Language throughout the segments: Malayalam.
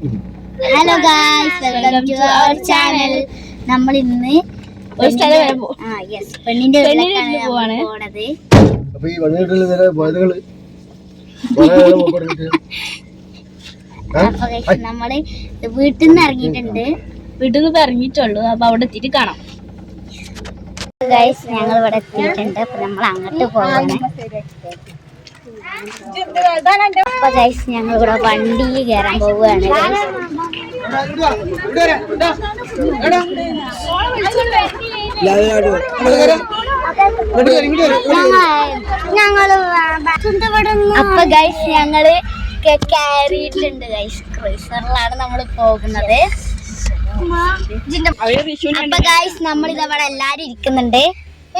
Hello guys, welcome to our channel. നമ്മൾ ഇന്ന് പെണ്ണിന്റെ വീട്ടിലേക്കാണ് പോണത്. അപ്പൊ നമ്മള് വീട്ടിൽ നിന്ന് ഇറങ്ങിയിട്ടുണ്ട്. ഇറങ്ങിയിട്ടുള്ളൂ. അപ്പൊ അവിടെ എത്തിയിട്ട് കാണാം. ഗായ്സ്, ഞങ്ങൾ ഇവിടെ എത്തിയിട്ടുണ്ട്. അപ്പൊ നമ്മൾ അങ്ങോട്ട് പോവാണ്. അപ്പൊ ഗൈസ്, ഞങ്ങൾ ഇവിടെ വണ്ടിയിൽ കയറാൻ പോവുകയാണ്. അപ്പൊ ഗൈസ്, ഞങ്ങള് കയറിയിട്ടുണ്ട്. ഗൈസ്, ക്രൂസറിലാണ് നമ്മൾ പോകുന്നത്. അപ്പൊ ഗൈസ്, നമ്മളിതവിടെ എല്ലാരും ഇരിക്കുന്നുണ്ട്.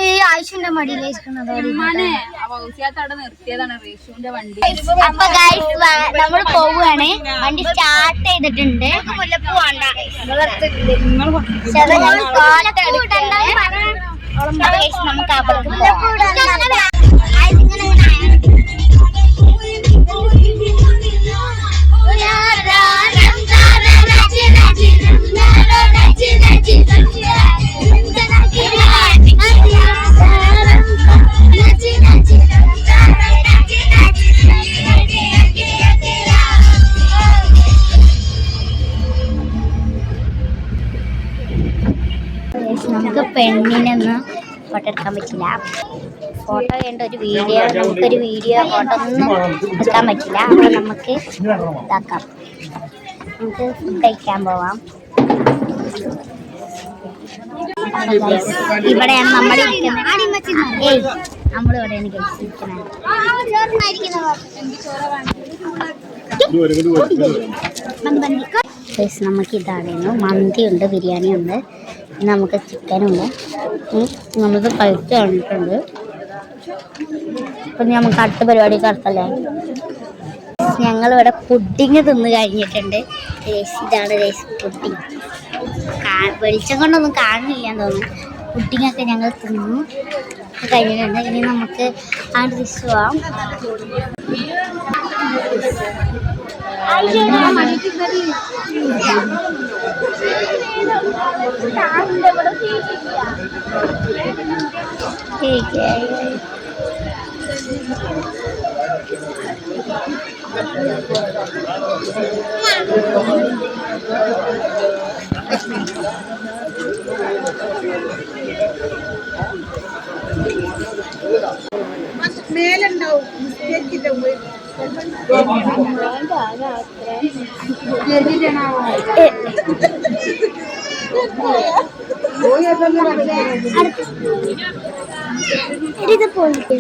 ഈ ആയിഷുന്റെ മടിയിലിരിക്കുന്നത്. അപ്പൊ ഗൈസ്, നമ്മൾ പോവുകയാണ്. വണ്ടി സ്റ്റാർട്ട് ചെയ്തിട്ടുണ്ട്. നമുക്ക് അവർക്ക് നമുക്ക് പെണ്ണിനൊന്നും ഫോട്ടോ എടുക്കാൻ പറ്റില്ല. ഫോട്ടോ വേണ്ട ഒരു വീഡിയോ, നമുക്കൊരു വീഡിയോ ഫോട്ടോ ഒന്നും എടുക്കാൻ പറ്റില്ല. അപ്പോൾ നമുക്ക് ഇതാക്കാം. നമുക്ക് ഫുഡ് കഴിക്കാൻ പോവാം. ഇവിടെയാണ് നമ്മൾ ഇരിക്കുന്നത്. നമ്മളിവിടെയാണ് കഴിച്ചിരിക്കുന്നത്. നമുക്ക് ഇതായിരുന്നു. മന്തി ഉണ്ട്, ബിരിയാണി ഉണ്ട്, നമുക്ക് ചിക്കനുണ്ട്. നമുക്ക് കഴിച്ച് കഴിഞ്ഞിട്ടുണ്ട്. അപ്പം നമുക്ക് അടുത്ത പരിപാടി കടത്തല്ലേ. ഞങ്ങളിവിടെ പുഡിങ് തിന്ന് കഴിഞ്ഞിട്ടുണ്ട്. ഇതാണ് പുഡിങ്. വെളിച്ചം കൊണ്ടൊന്നും കാണുന്നില്ലാന്ന് തോന്നുന്നു. പുഡിങ്ങൊക്കെ ഞങ്ങൾ തിന്നു കഴിഞ്ഞിട്ടുണ്ട്. ഇനി നമുക്ക് ആ ഡിഷ് പോവാം. മേലുണ്ടാവും. ഇത് പോയിട്ട്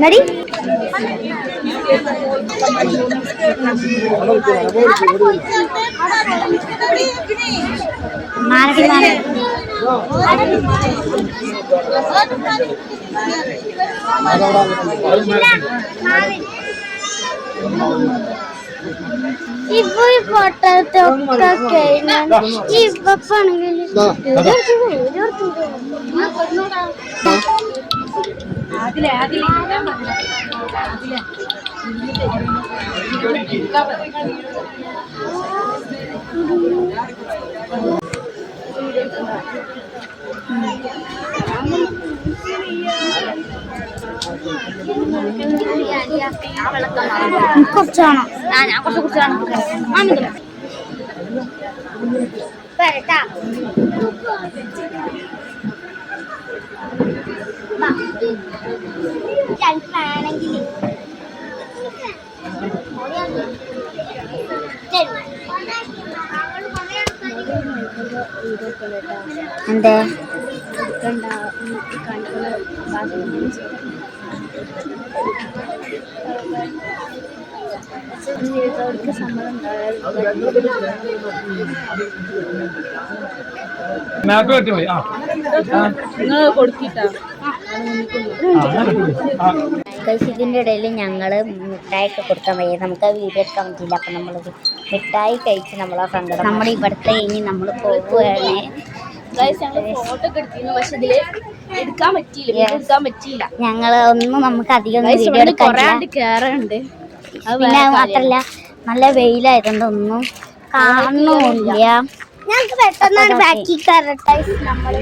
നടി ഇപ്പൊ ഈ ഫോട്ടോത്തെ ഒക്കെ കഴിഞ്ഞാൽ ഇപ്പാണെങ്കിൽ കുറച്ചാണോ? ഞാൻ കുറച്ച് കുറിച്ചാണ് വരട്ടാ. ആണെങ്കിൽ എന്തേ സമ്മതം ഇതിൻ്റെ ഇടയിൽ ഞങ്ങൾ മിഠായിയൊക്കെ കൊടുക്കാൻ വയ്യ. നമുക്ക് ആ വീഡിയോ എടുക്കാൻ പറ്റില്ല. അപ്പം നമ്മളത് മിഠായി കഴിച്ച് നമ്മളെ സങ്കടം. നമ്മുടെ ഇവിടുത്തെ കഴിഞ്ഞ് നമ്മൾ പോവുകയാണ്. ഫോട്ടോ ഒക്കെ എടുത്തിരുന്നു, പക്ഷെ ഇതില് എടുക്കാൻ പറ്റിയില്ല. ഞങ്ങള് ഒന്നും നമുക്ക് അധികം വീഡിയോ എടുക്കാൻ കേറുണ്ട്. പിന്നെ അത് മാത്രല്ല നല്ല വെയിലായതുകൊണ്ട് ഒന്നും കാണുന്നില്ല. ഞങ്ങൾക്ക് പെട്ടെന്നാണ് ബാക്കി നമ്മൾ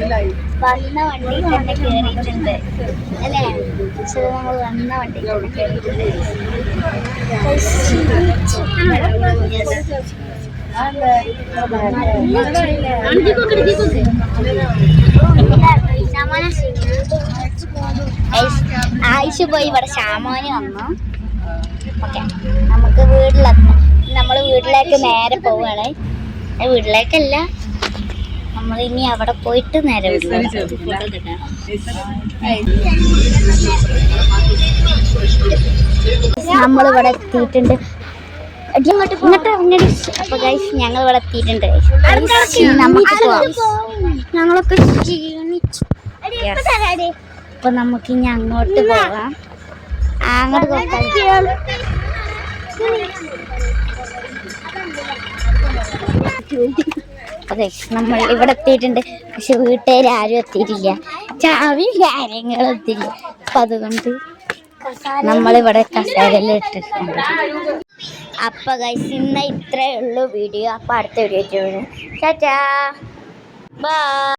വന്ന വണ്ടിയിൽ തന്നെ കയറിയിട്ടുണ്ട് അല്ലേ? നമ്മൾ വന്ന വണ്ടിയിൽ തന്നെ കയറിയിട്ടുണ്ട്. ആയിഷ പോയി ഇവിടെ ഷാമോന് വന്നു. ഓക്കെ, നമുക്ക് വീട്ടിലെത്താം. നമ്മൾ വീട്ടിലേക്ക് നേരെ പോവുകയാണ്. വീട്ടിലേക്കല്ല, നമ്മൾ ഇനി അവിടെ പോയിട്ട് നേരെ നമ്മളിവിടെ എത്തിയിട്ടുണ്ട്. അപ്പൊ ഗൈസ് ഞങ്ങൾ ഇവിടെ എത്തിയിട്ടുണ്ട്. നമുക്ക് ഞങ്ങളൊക്കെ ക്ഷീണിച്ചു. അപ്പൊ നമുക്ക് ഇനി അങ്ങോട്ട് പോകാം. അങ്ങോട്ട് പോകാം. നമ്മൾ ഇവിടെ എത്തിയിട്ടുണ്ട്. പക്ഷെ വീട്ടുകാർ ആരും എത്തിയിട്ടില്ല. ചാവി കാര്യങ്ങളും എത്തിയില്ല. അപ്പൊ അതുകൊണ്ട് നമ്മളിവിടെ കസേരയിൽ ഇട്ടിട്ടുണ്ട്. അപ്പൊ ഗൈസ് ഇന്ന് ഇത്രേ ഉള്ളൂ വീഡിയോ. അപ്പൊ അടുത്ത വീഡിയോ ടാറ്റാ ബൈ.